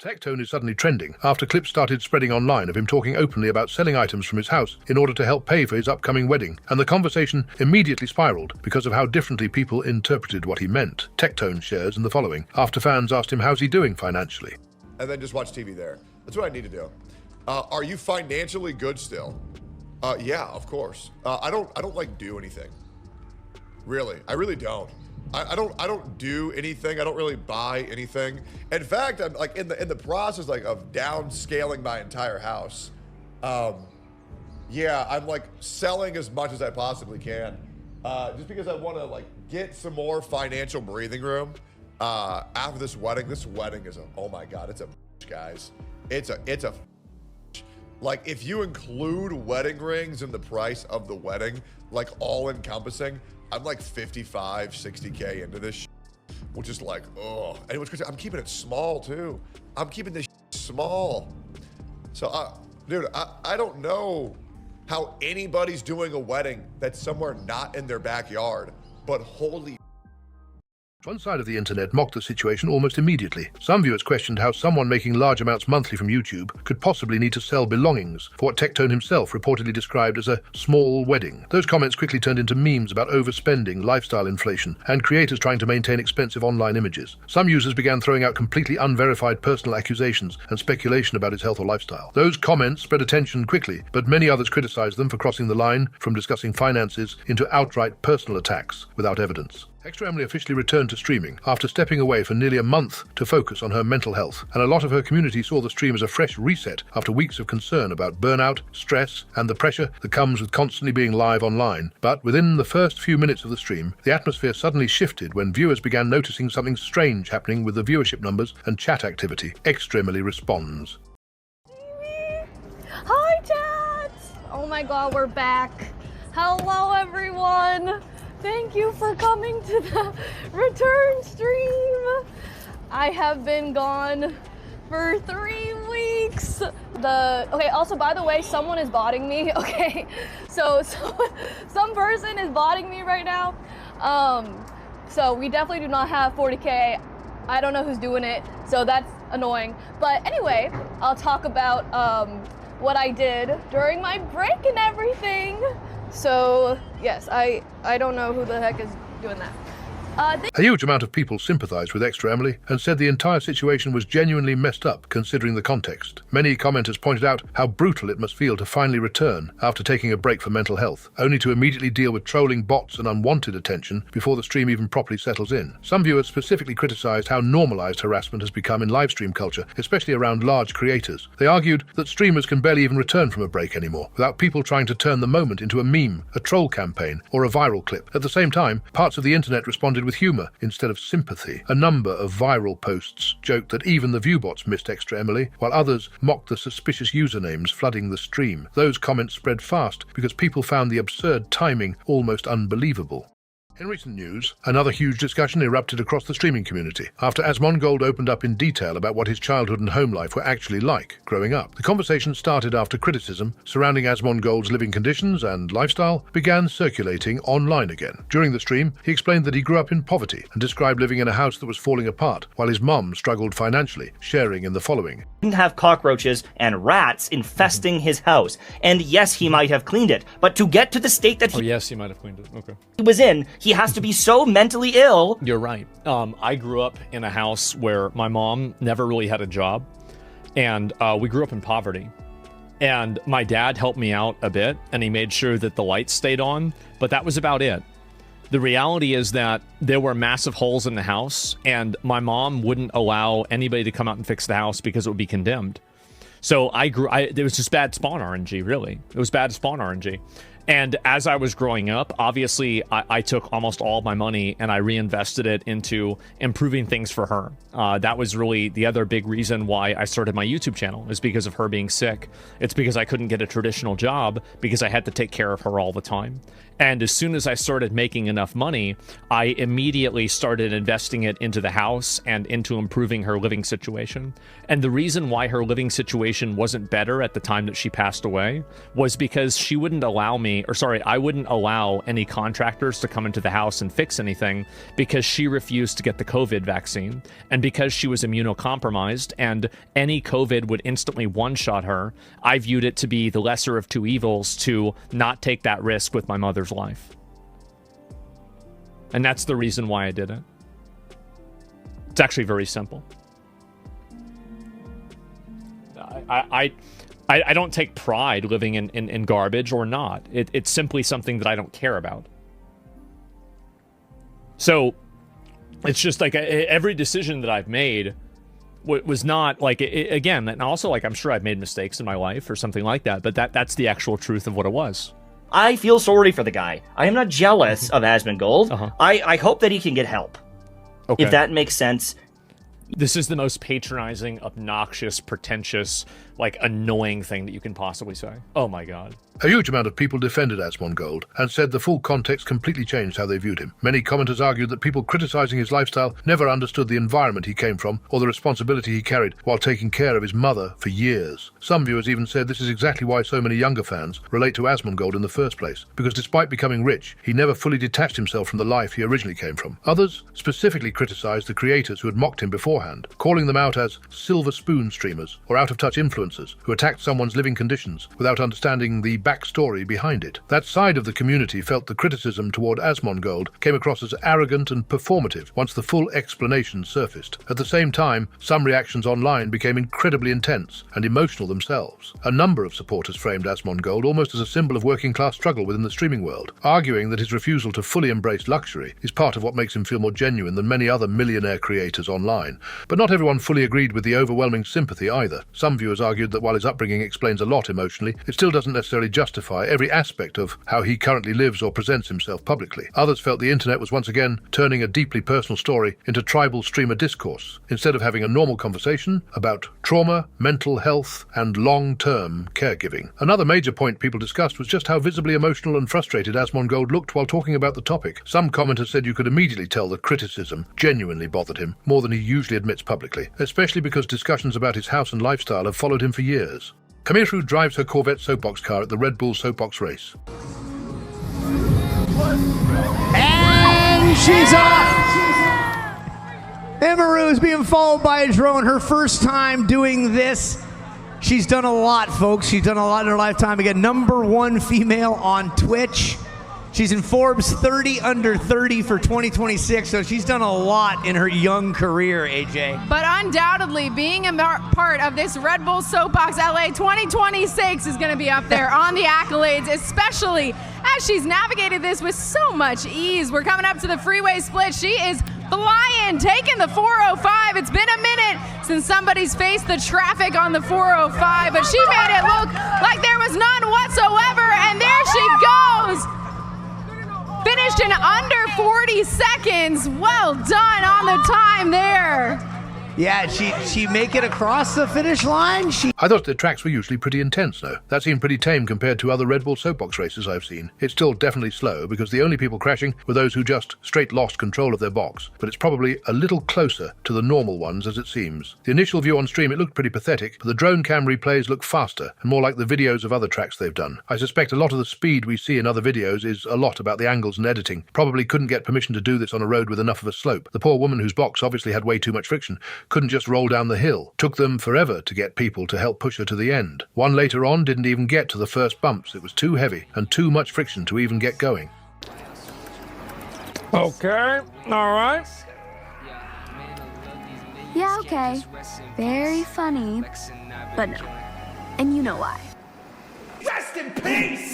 Tectone is suddenly trending after clips started spreading online of him talking openly about selling items from his house in order to help pay for his upcoming wedding, and the conversation immediately spiraled because of how differently people interpreted what he meant. Tectone shares in the following, after fans asked him how's he doing financially. And then just watch TV there. That's what I need to do. Are you financially good still? Yeah, of course. I don't like do anything. Really, I really don't. I don't do anything. I don't really buy anything. In fact, I'm like in the process like of downscaling my entire house. Yeah, I'm like selling as much as I possibly can, just because I want to like get some more financial breathing room after this wedding. This wedding is oh my god, it's a guys. It's a like if you include wedding rings in the price of the wedding, like all encompassing. I'm like 55, 60K into this, which is like, oh. And what's crazy, I'm keeping it small too. I'm keeping this small. So, dude, I don't know how anybody's doing a wedding that's somewhere not in their backyard, but holy. One side of the internet mocked the situation almost immediately. Some viewers questioned how someone making large amounts monthly from YouTube could possibly need to sell belongings for what Tectone himself reportedly described as a small wedding. Those comments quickly turned into memes about overspending, lifestyle inflation, and creators trying to maintain expensive online images. Some users began throwing out completely unverified personal accusations and speculation about his health or lifestyle. Those comments spread attention quickly, but many others criticized them for crossing the line from discussing finances into outright personal attacks without evidence. ExtraEmily officially returned to streaming after stepping away for nearly a month to focus on her mental health, and a lot of her community saw the stream as a fresh reset after weeks of concern about burnout, stress, and the pressure that comes with constantly being live online. But within the first few minutes of the stream, the atmosphere suddenly shifted when viewers began noticing something strange happening with the viewership numbers and chat activity. ExtraEmily responds. Hi, chat! Oh my god, we're back. Hello, everyone. Thank you for coming to the return stream. I have been gone for 3 weeks. Okay, also, by the way, someone is botting me, okay? So some person is botting me right now. So we definitely do not have 40K. I don't know who's doing it, so that's annoying. But anyway, I'll talk about what I did during my break and everything. So, yes, I don't know who the heck is doing that. A huge amount of people sympathized with ExtraEmily and said the entire situation was genuinely messed up considering the context. Many commenters pointed out how brutal it must feel to finally return after taking a break for mental health, only to immediately deal with trolling bots and unwanted attention before the stream even properly settles in. Some viewers specifically criticized how normalized harassment has become in livestream culture, especially around large creators. They argued that streamers can barely even return from a break anymore, without people trying to turn the moment into a meme, a troll campaign, or a viral clip. At the same time, parts of the internet responded with humor instead of sympathy. A number of viral posts joked that even the viewbots missed ExtraEmily, while others mocked the suspicious usernames flooding the stream. Those comments spread fast because people found the absurd timing almost unbelievable. In recent news, another huge discussion erupted across the streaming community after Asmongold opened up in detail about what his childhood and home life were actually like growing up. The conversation started after criticism surrounding Asmongold's living conditions and lifestyle began circulating online again. During the stream, he explained that he grew up in poverty and described living in a house that was falling apart while his mum struggled financially, sharing in the following. Didn't have cockroaches and rats infesting his house. And yes, he might have cleaned it, but to get to the state that he might have cleaned it. Okay. Was in, he has to be so mentally ill. You're right. I grew up in a house where my mom never really had a job, and we grew up in poverty. And my dad helped me out a bit, and he made sure that the lights stayed on, but that was about it. The reality is that there were massive holes in the house, and my mom wouldn't allow anybody to come out and fix the house because it would be condemned. So it was just bad spawn RNG, really. It was bad spawn RNG. And as I was growing up, obviously, I took almost all my money and I reinvested it into improving things for her. That was really the other big reason why I started my YouTube channel, is because of her being sick. It's because I couldn't get a traditional job because I had to take care of her all the time. And as soon as I started making enough money, I immediately started investing it into the house and into improving her living situation. And the reason why her living situation wasn't better at the time that she passed away was because she wouldn't allow me I wouldn't allow any contractors to come into the house and fix anything because she refused to get the COVID vaccine. And because she was immunocompromised and any COVID would instantly one-shot her, I viewed it to be the lesser of two evils to not take that risk with my mother's life. And that's the reason why I did it. It's actually very simple. I don't take pride living in garbage or not. It's simply something that I don't care about. So it's just like every decision that I've made was not like, again, and also like I'm sure I've made mistakes in my life or something like that, but that's the actual truth of what it was. I feel sorry for the guy. I am not jealous of Asmongold. I hope that he can get help. Okay. If that makes sense. This is the most patronizing, obnoxious, pretentious, like, annoying thing that you can possibly say. Oh my god. A huge amount of people defended Asmongold and said the full context completely changed how they viewed him. Many commenters argued that people criticizing his lifestyle never understood the environment he came from or the responsibility he carried while taking care of his mother for years. Some viewers even said this is exactly why so many younger fans relate to Asmongold in the first place, because despite becoming rich, he never fully detached himself from the life he originally came from. Others specifically criticized the creators who had mocked him beforehand, calling them out as silver spoon streamers or out-of-touch influencers who attacked someone's living conditions without understanding the backstory behind it. That side of the community felt the criticism toward Asmongold came across as arrogant and performative once the full explanation surfaced. At the same time, some reactions online became incredibly intense and emotional themselves. A number of supporters framed Asmongold almost as a symbol of working-class struggle within the streaming world, arguing that his refusal to fully embrace luxury is part of what makes him feel more genuine than many other millionaire creators online. But not everyone fully agreed with the overwhelming sympathy either. Some viewers argued that while his upbringing explains a lot emotionally, it still doesn't necessarily justify every aspect of how he currently lives or presents himself publicly. Others felt the internet was once again turning a deeply personal story into tribal streamer discourse, instead of having a normal conversation about trauma, mental health, and long-term caregiving. Another major point people discussed was just how visibly emotional and frustrated Asmongold looked while talking about the topic. Some commenters said you could immediately tell the criticism genuinely bothered him, more than he usually admits publicly, especially because discussions about his house and lifestyle have followed him for years. Kamiru drives her Corvette soapbox car at the Red Bull soapbox race. And she's off! Emaru is being followed by a drone. Her first time doing this. She's done a lot, folks. She's done a lot in her lifetime. Again, #1 female on Twitch. She's in Forbes 30 under 30 for 2026, so she's done a lot in her young career, AJ. But undoubtedly, being a part of this Red Bull Soapbox LA 2026 is going to be up there on the accolades, especially as she's navigated this with so much ease. We're coming up to the freeway split. She is flying, taking the 405. It's been a minute since somebody's faced the traffic on the 405, but she made it look like there was none whatsoever, and there she goes. Finished in under 40 seconds. Well done on the time there. Yeah, she make it across the finish line? I thought the tracks were usually pretty intense, though. That seemed pretty tame compared to other Red Bull soapbox races I've seen. It's still definitely slow, because the only people crashing were those who just straight lost control of their box. But it's probably a little closer to the normal ones as it seems. The initial view on stream, it looked pretty pathetic, but the drone cam replays look faster and more like the videos of other tracks they've done. I suspect a lot of the speed we see in other videos is a lot about the angles and editing. Probably couldn't get permission to do this on a road with enough of a slope. The poor woman whose box obviously had way too much friction couldn't just roll down the hill. Took them forever to get people to help push her to the end. One later on didn't even get to the first bumps. It was too heavy and too much friction to even get going. Okay, all right. Yeah, okay. Very funny, but no. And you know why. Rest in peace!